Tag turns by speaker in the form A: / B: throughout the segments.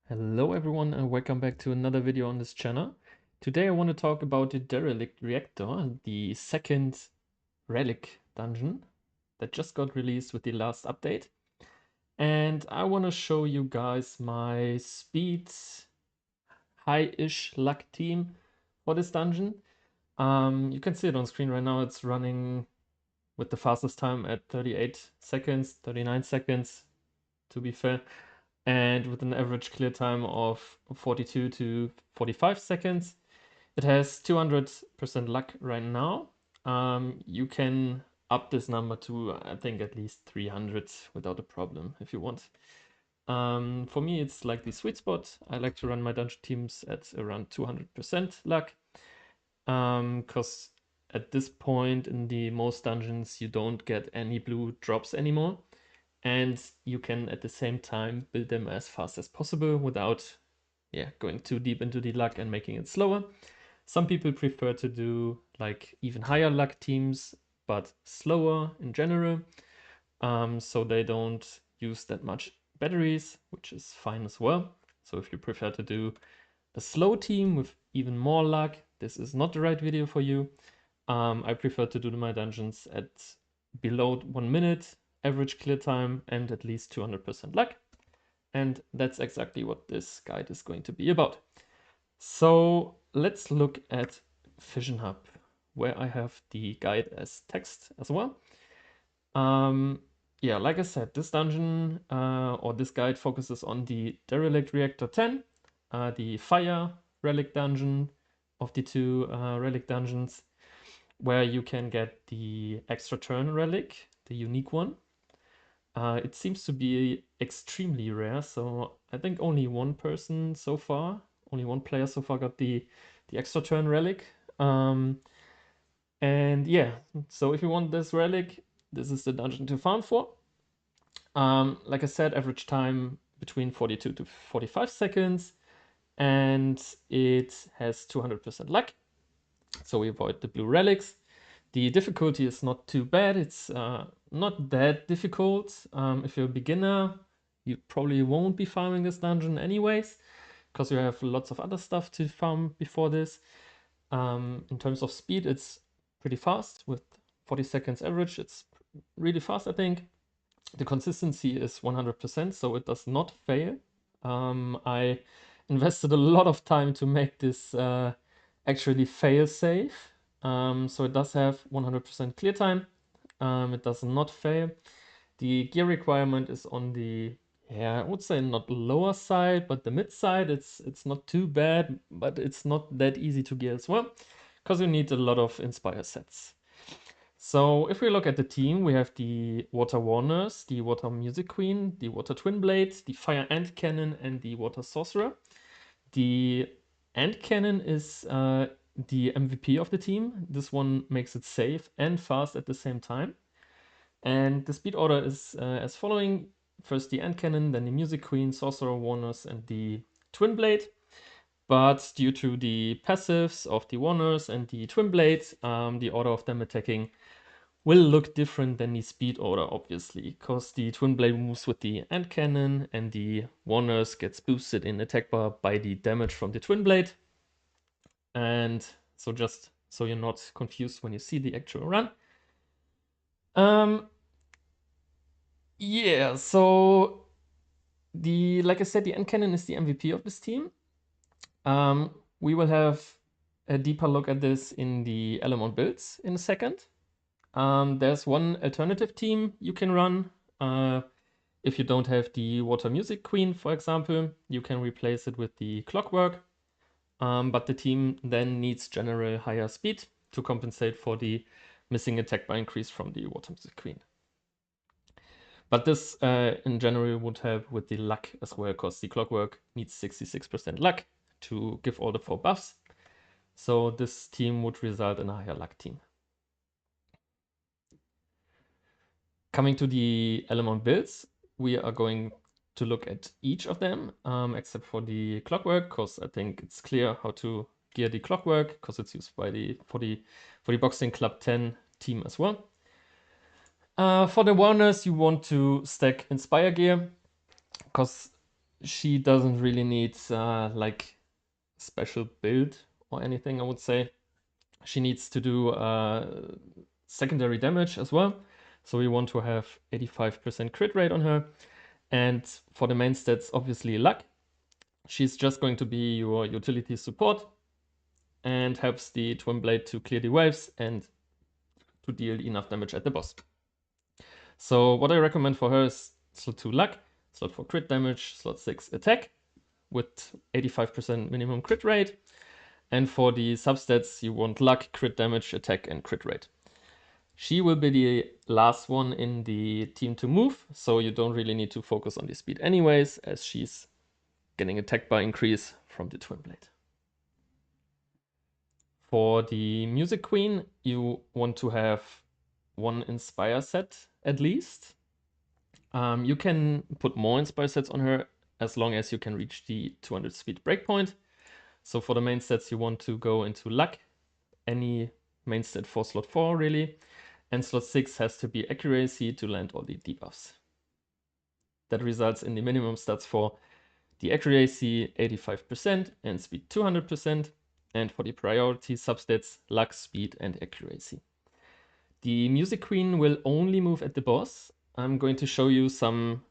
A: Hello everyone and welcome back to another video on this channel. Today I want to talk about the Derelict Reactor, the second relic dungeon that just got released with the last update. And I want to show you guys my speed high-ish luck team for this dungeon. You can see it on screen right now. It's running with the fastest time at 38 seconds, 39 seconds to be fair, and with an average clear time of 42 to 45 seconds. It has 200% luck right now. You can up this number to, I think, at least 300 without a problem if you want. For me, it's like the sweet spot. I like to run my dungeon teams at around 200% luck, because at this point in the most dungeons, you don't get any blue drops anymore. And you can at the same time build them as fast as possible without going too deep into the luck and making it slower. Some people prefer to do like even higher luck teams, but slower in general, so they don't use that much batteries, which is fine as well. So if you prefer to do a slow team with even more luck, this is not the right video for you. I prefer to do my dungeons at below 1 minute average clear time and at least 200% luck. And that's exactly what this guide is going to be about. So let's look at Fission Hub, where I have the guide as text as well. Yeah, like I said, this dungeon or this guide focuses on the Derelict Reactor 10, the fire relic dungeon of the two relic dungeons, where you can get the extra turn relic, the unique one. It seems to be extremely rare, so I think only one player so far got the extra turn relic. And yeah, so if you want this relic, this is the dungeon to farm for. Like I said, average time between 42 to 45 seconds, and it has 200% luck, so we avoid the blue relics. The difficulty is not too bad. It's not that difficult. If you're a beginner, you probably won't be farming this dungeon anyways, because you have lots of other stuff to farm before this. In terms of speed, it's pretty fast with 40 seconds average. It's really fast, I think. The consistency is 100%, so it does not fail. I invested a lot of time to make this actually fail safe. So it does have 100% clear time. It does not fail. The gear requirement is on the, I would say not lower side, but the mid side. It's not too bad, but it's not that easy to gear as well, because you need a lot of Inspire sets. So if we look at the team, we have the Water Warners, the Water Music Queen, the Water Twin Blade, the Fire Ant Cannon, and the Water Sorcerer. The Ant Cannon is the MVP of the team. This one makes it safe and fast at the same time. And the speed order is as following. First the Ant Cannon, then the Music Queen, Sorcerer Warners, and the Twin Blade. But due to the passives of the Warners and the Twin Blade, the order of them attacking will look different than the speed order, obviously, because the Twin Blade moves with the Ant Cannon and the Warners gets boosted in attack bar by the damage from the Twin Blade. And so just so you're not confused when you see the actual run. Yeah, so like I said, the Ant Cannon is the MVP of this team. We will have a deeper look at this in the element builds in a second. There's one alternative team you can run. If you don't have the Water Music Queen, for example, you can replace it with the Clockwork. But the team then needs general higher speed to compensate for the missing attack bar increase from the Water Music Queen. But this in general would help with the luck as well, because the Clockwork needs 66% luck to give all the 4 buffs. So this team would result in a higher luck team. Coming to the element builds, we are going to look at each of them, except for the Clockwork, because I think it's clear how to gear the Clockwork, because it's used by for the Boxing Club 10 team as well. For the Warners, you want to stack Inspire gear, because she doesn't really need like special build or anything, I would say. She needs to do secondary damage as well. So we want to have 85% crit rate on her. And for the main stats, obviously luck. She's just going to be your utility support and helps the Twin Blade to clear the waves and to deal enough damage at the boss. So what I recommend for her is slot 2 luck, slot 4 crit damage, slot 6 attack with 85% minimum crit rate. And for the substats, you want luck, crit damage, attack, and crit rate. She will be the last one in the team to move, so you don't really need to focus on the speed anyways, as she's getting attack bar increase from the Twin Blade. For the Music Queen, you want to have one Inspire set at least. You can put more Inspire sets on her as long as you can reach the 200 speed breakpoint. So for the main stats, you want to go into luck, any main stat for slot 4 really, and slot 6 has to be accuracy to land all the debuffs. That results in the minimum stats for the accuracy 85% and speed 200%, and for the priority substats luck, speed, and accuracy. The Music Queen will only move at the boss. I'm going to show you some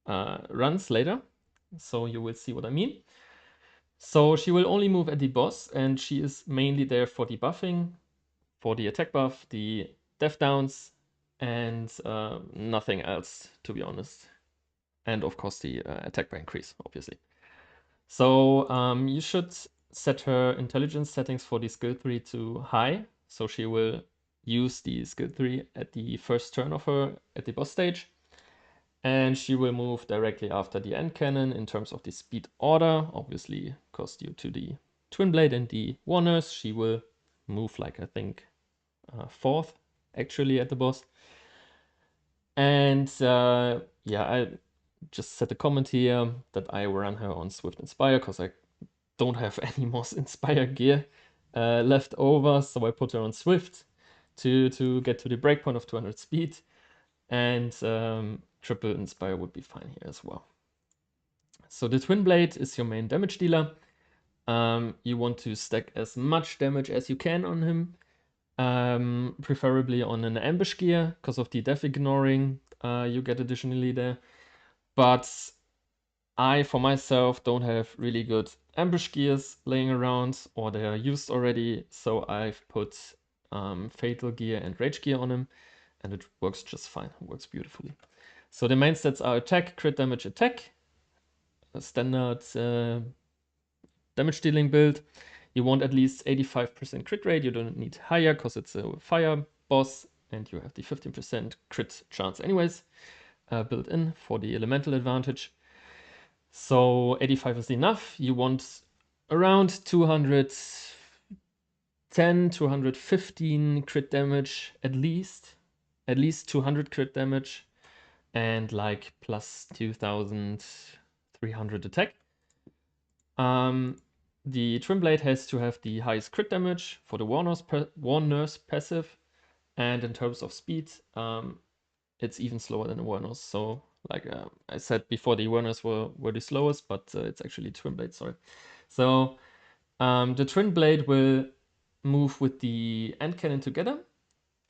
A: runs later, so you will see what I mean. So she will only move at the boss, and she is mainly there for the buffing, for the attack buff, the def downs, and nothing else, to be honest. And of course the attack bar increase, obviously. So you should set her intelligence settings for the skill 3 to high, so she will use the skill 3 at the first turn of her at the boss stage. And she will move directly after the end cannon in terms of the speed order, obviously, because due to the Twin Blade and the Warners, she will move like, I think, 4th actually at the boss. And yeah, I just set a comment here that I run her on Swift Inspire because I don't have any more Inspire gear left over, so I put her on Swift to get to the breakpoint of 200 speed, and triple Inspire would be fine here as well. So the Twin Blade is your main damage dealer. You want to stack as much damage as you can on him, preferably on an ambush gear because of the def ignoring you get additionally there. But I, for myself, don't have really good ambush gears laying around, or they are used already, so I've put fatal gear and rage gear on him, and it works just fine. It works beautifully. So the main stats are attack, crit damage, attack, a standard damage dealing build. You want at least 85% crit rate. You don't need higher because it's a fire boss, and you have the 15% crit chance anyways built in for the elemental advantage. So 85 is enough. You want around 210, 215 crit damage at least 200 crit damage, and like plus 2300 attack. The Twin Blade has to have the highest crit damage for the Warner's passive, and in terms of speed, it's even slower than the Warner's. So like I said before, the Warners were the slowest, but it's actually Twin Blade, sorry. So the Twin Blade will move with the end cannon together,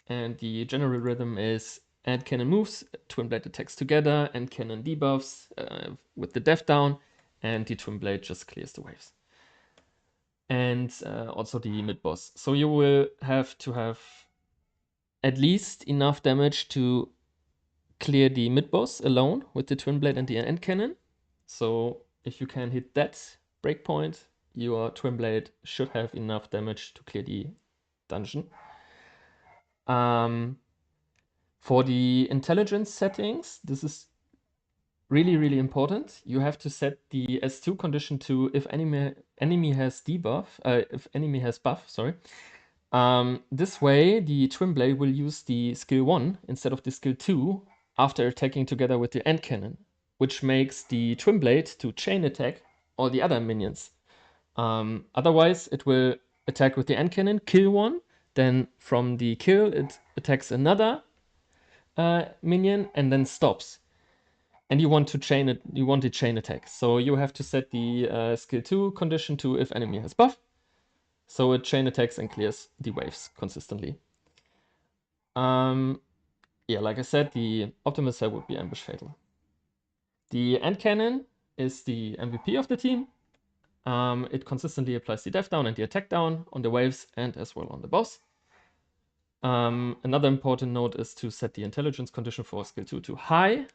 A: and the general rhythm is end cannon moves, Twin Blade attacks together, end cannon debuffs with the def down, and the Twin Blade just clears the waves. And also the mid boss. So you will have to have at least enough damage to clear the mid boss alone with the Twin Blade and the end cannon. So if you can hit that breakpoint, your Twin Blade should have enough damage to clear the dungeon. For the intelligence settings, this is really important. You have to set the S2 condition to if enemy has debuff, if enemy has buff, sorry. This way, the Twin Blade will use the skill 1 instead of the skill 2 after attacking together with the end cannon, which makes the Twin Blade to chain attack all the other minions. Otherwise, it will attack with the end cannon, kill one, then from the kill, it attacks another minion and then stops. and you want to chain it. You want the chain attack. So you have to set the skill 2 condition to if enemy has buff. So it chain attacks and clears the waves consistently. Yeah, like I said, the optimal set would be Ambush Fatal. The End Cannon is the MVP of the team. It consistently applies the def down and the attack down on the waves and as well on the boss. Another important note is to set the intelligence condition for skill 2 to high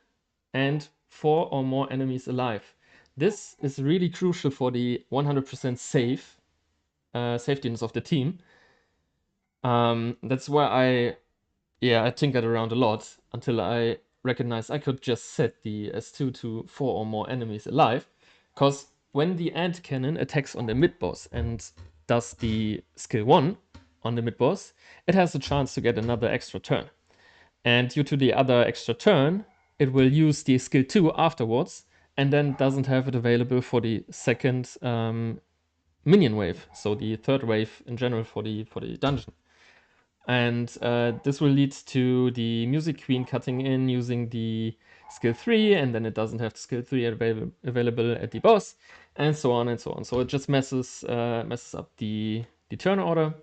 A: and 4 or more enemies alive. This is really crucial for the 100% safe safetiness of the team. That's why I tinkered around a lot until I recognized I could just set the S2 to 4 or more enemies alive. Because when the Ant Cannon attacks on the mid-boss and does the skill 1 on the mid-boss, it has a chance to get another extra turn. And due to the other extra turn, it will use the skill 2 afterwards and then doesn't have it available for the second minion wave. So the third wave in general for the dungeon. And this will lead to the Music Queen cutting in using the skill 3, and then it doesn't have the skill 3 available at the boss, and so on and so on. So it just messes up the turn order.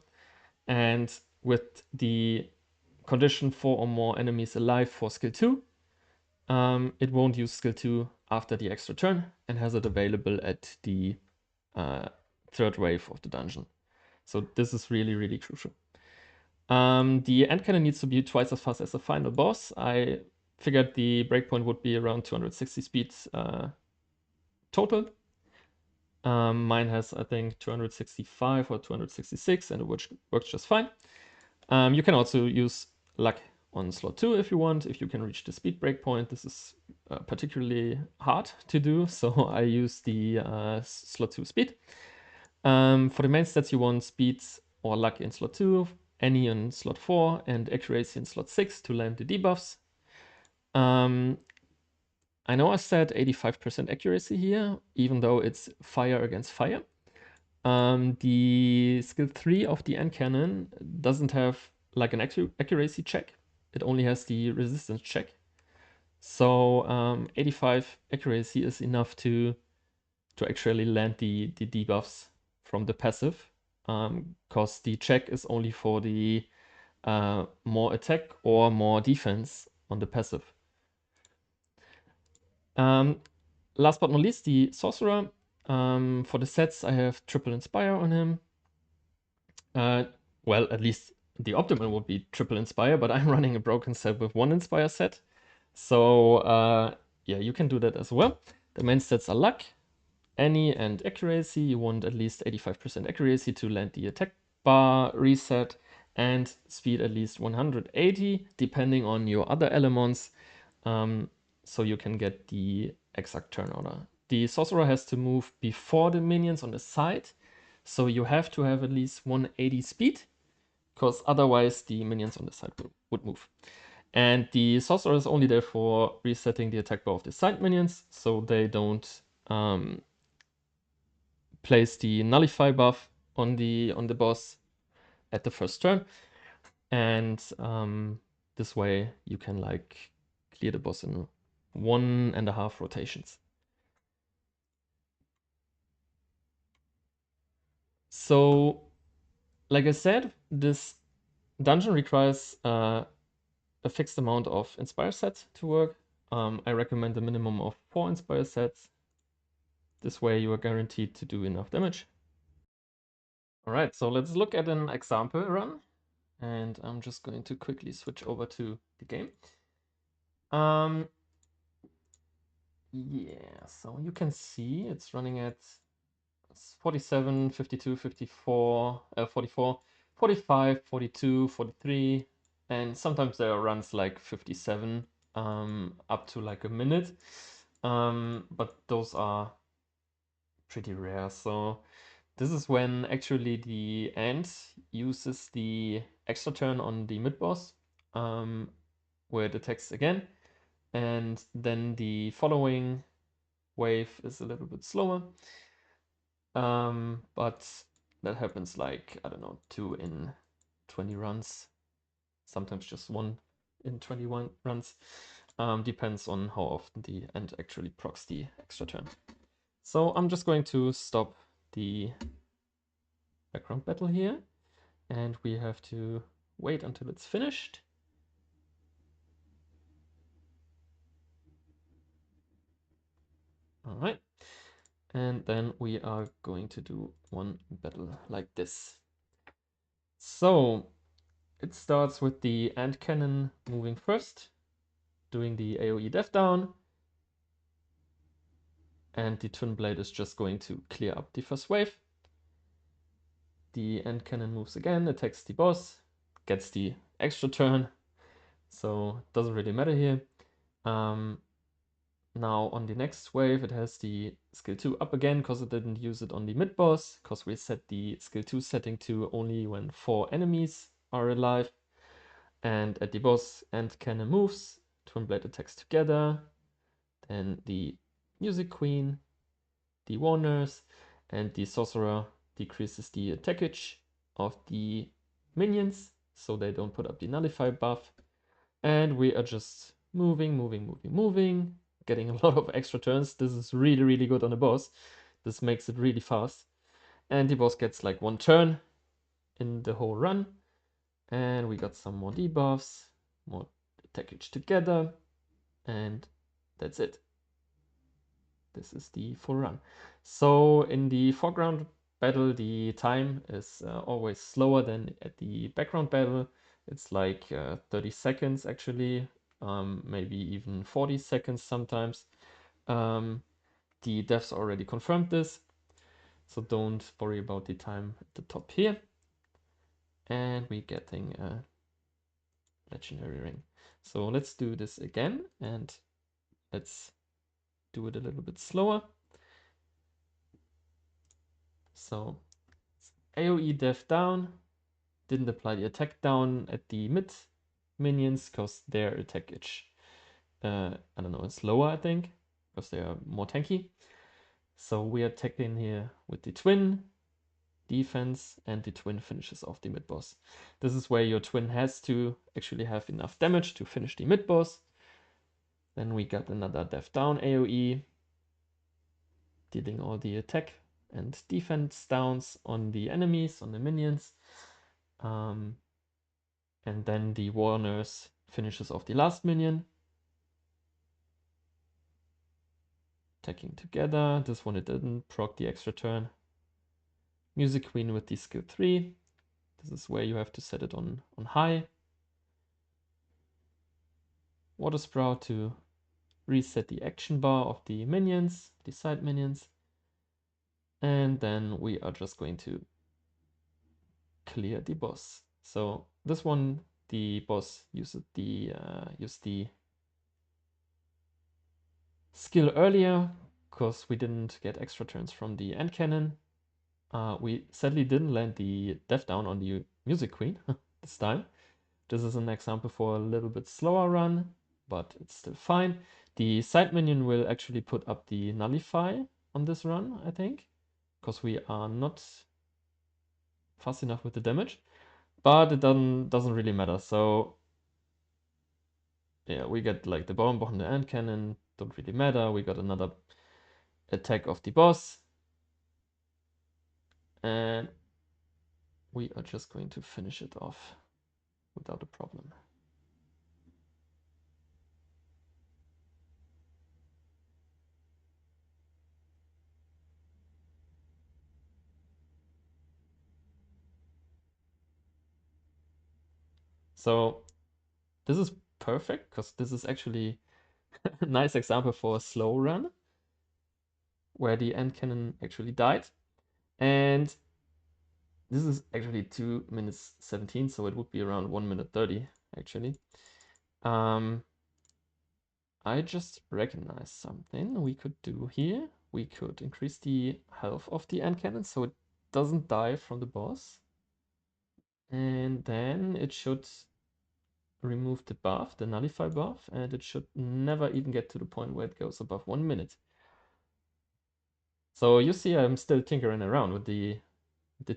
A: And with the condition 4 or more enemies alive for skill 2, it won't use skill 2 after the extra turn and has it available at the third wave of the dungeon. So this is really, really crucial. The end cannon needs to be twice as fast as the final boss. I figured the breakpoint would be around 260 speed total. Mine has, I think, 265 or 266, and it works just fine. You can also use luck on slot 2 if you want, if you can reach the speed breakpoint. This is particularly hard to do, so I use the slot 2 speed. For the main stats, you want speed or luck in slot 2, any in slot 4, and accuracy in slot 6 to land the debuffs. I know I said 85% accuracy here, even though it's fire against fire. The skill 3 of the end cannon doesn't have like an accuracy check. It only has the resistance check. So 85 accuracy is enough to actually land the debuffs from the passive, because the check is only for the more attack or more defense on the passive. Last but not least, the Sorcerer. For the sets, I have triple Inspire on him. Well, at least the optimal would be triple Inspire, but I'm running a broken set with one Inspire set. So yeah, you can do that as well. The main stats are luck, any, and accuracy. You want at least 85% accuracy to land the attack bar reset, and speed at least 180, depending on your other elements, so you can get the exact turn order. The Sorcerer has to move before the minions on the side, so you have to have at least 180 speed, because otherwise the minions on the side would move. And the Sorcerer is only there for resetting the attack bar of the side minions, so they don't place the nullify buff on the boss at the first turn, and this way you can like clear the boss in 1.5 rotations. So, like I said, this dungeon requires a fixed amount of Inspire sets to work. I recommend a minimum of 4 Inspire sets. This way you are guaranteed to do enough damage. Alright, so let's look at an example run. And I'm just going to quickly switch over to the game. Yeah, so you can see it's running at 47, 52, 54, 44, 45, 42, 43, and sometimes there are runs like 57, up to like a minute, but those are pretty rare. So this is when actually the ant uses the extra turn on the mid boss, where it attacks again, and then the following wave is a little bit slower. But that happens like, I don't know, 2 in 20 runs, sometimes just 1 in 21 runs. Depends on how often the end actually procs the extra turn. So I'm just going to stop the background battle here, and we have to wait until it's finished. All right, and then we are going to do one battle like this. So it starts with the ant cannon moving first, doing the AoE death down, and the twin blade is just going to clear up the first wave. The ant cannon moves again, attacks the boss, gets the extra turn, so it doesn't really matter here. Now on the next wave, it has the skill 2 up again because it didn't use it on the mid boss, because we set the skill 2 setting to only when 4 enemies are alive. And at the boss, ant cannon moves, twin blade attacks together, then the music queen, the warners, and the sorcerer decreases the attackage of the minions so they don't put up the nullify buff. And we are just moving, getting a lot of extra turns. This is really, really good on the boss. This makes it really fast. And the boss gets like 1 turn in the whole run. And we got some more debuffs, more attackage together, and that's it. This is the full run. So in the foreground battle, the time is always slower than at the background battle. It's like 30 seconds actually, maybe even 40 seconds sometimes. The devs already confirmed this, so don't worry about the time at the top here. And we're getting a legendary ring. So let's do this again, and let's do it a little bit slower. So AoE death down, didn't apply the attack down at the mid minions because their attackage, I don't know, is lower, I think, because they are more tanky. So we are attacking here with the twin defense, and the twin finishes off the mid boss. This is where your twin has to actually have enough damage to finish the mid boss. Then we got another death down AoE, dealing all the attack and defense downs on the enemies, on the minions. And then the warners finishes off the last minion. Attacking together. This one it didn't proc the extra turn. Music Queen with the skill 3. This is where you have to set it on high. Water Sprout to reset the action bar of the minions, the side minions. And then we are just going to clear the boss. So this one, the boss used the skill earlier because we didn't get extra turns from the end cannon. We sadly didn't land the death down on the music queen this time. This is an example for a little bit slower run, but it's still fine. The side minion will actually put up the nullify on this run, I think, because we are not fast enough with the damage, but it doesn't really matter. So yeah, we get like the bomb on the end cannon, don't really matter. We got another attack of the boss, and we are just going to finish it off without a problem. So this is perfect because this is actually a nice example for a slow run where the end cannon actually died. And this is actually 2 minutes 17, so it would be around 1 minute 30 actually. I just recognized something we could do here. We could increase the health of the end cannon so it doesn't die from the boss. And then it should remove the buff, the nullify buff, and it should never even get to the point where it goes above 1 minute. So you see I'm still tinkering around with the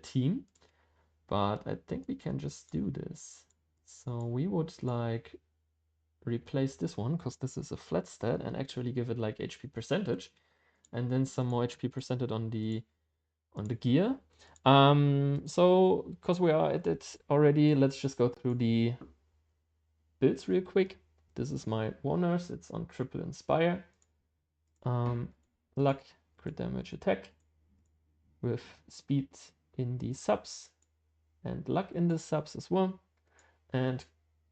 A: team, but I think we can just do this. So we would like replace this one, because this is a flat stat, and actually give it like HP percentage, and then some more HP percentage on the gear. So because we are at it already, let's just go through the builds real quick. This is my Warner's. It's on triple inspire. Luck, crit damage, attack with speed in the subs and luck in the subs as well, and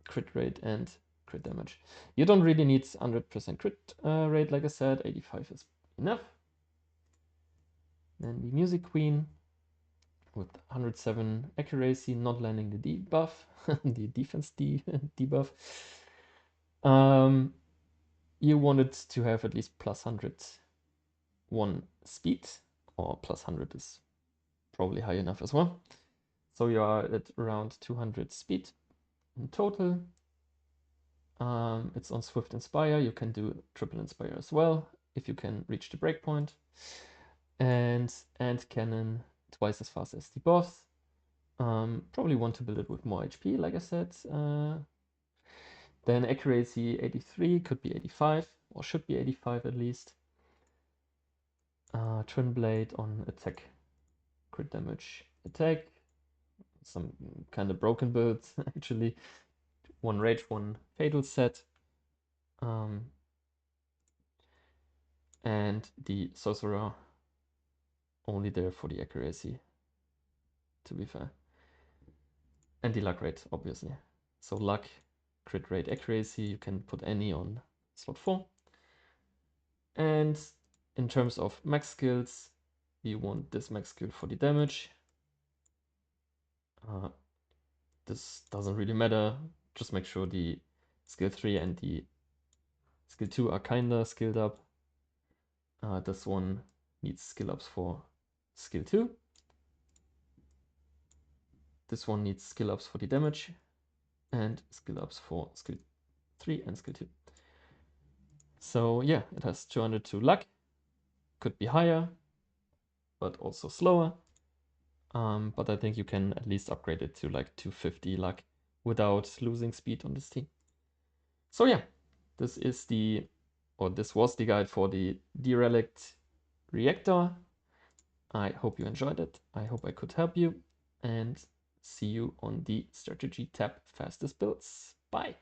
A: crit rate and crit damage. You don't really need 100% crit rate, like I said. 85 is enough. Then the Music Queen with 107 accuracy, not landing the debuff, the defense debuff. You wanted to have at least plus 101 speed, or plus 100 is probably high enough as well. So you are at around 200 speed in total. It's on Swift Inspire. You can do Triple Inspire as well if you can reach the breakpoint. And cannon twice as fast as the boss. Probably want to build it with more HP, like I said. Then accuracy 83, could be 85, or should be 85 at least. Twin Blade on attack, crit damage, attack. Some kind of broken builds, actually. One rage, one fatal set. And the sorcerer only there for the accuracy, to be fair. And the luck rate, obviously. So luck, crit rate, accuracy, you can put any on slot 4. And in terms of max skills, you want this max skill for the damage. This doesn't really matter. Just make sure the skill 3 and the skill 2 are kinda skilled up. This one needs skill ups for skill 2. This one needs skill ups for the damage, and skill ups for skill 3 and skill 2. So yeah, it has 202 luck. Could be higher, but also slower. But I think you can at least upgrade it to like 250 luck without losing speed on this team. So yeah, this was the guide for the Derelict Reactor. I hope you enjoyed it. I hope I could help you, and see you on the strategy tab, fastest builds. Bye.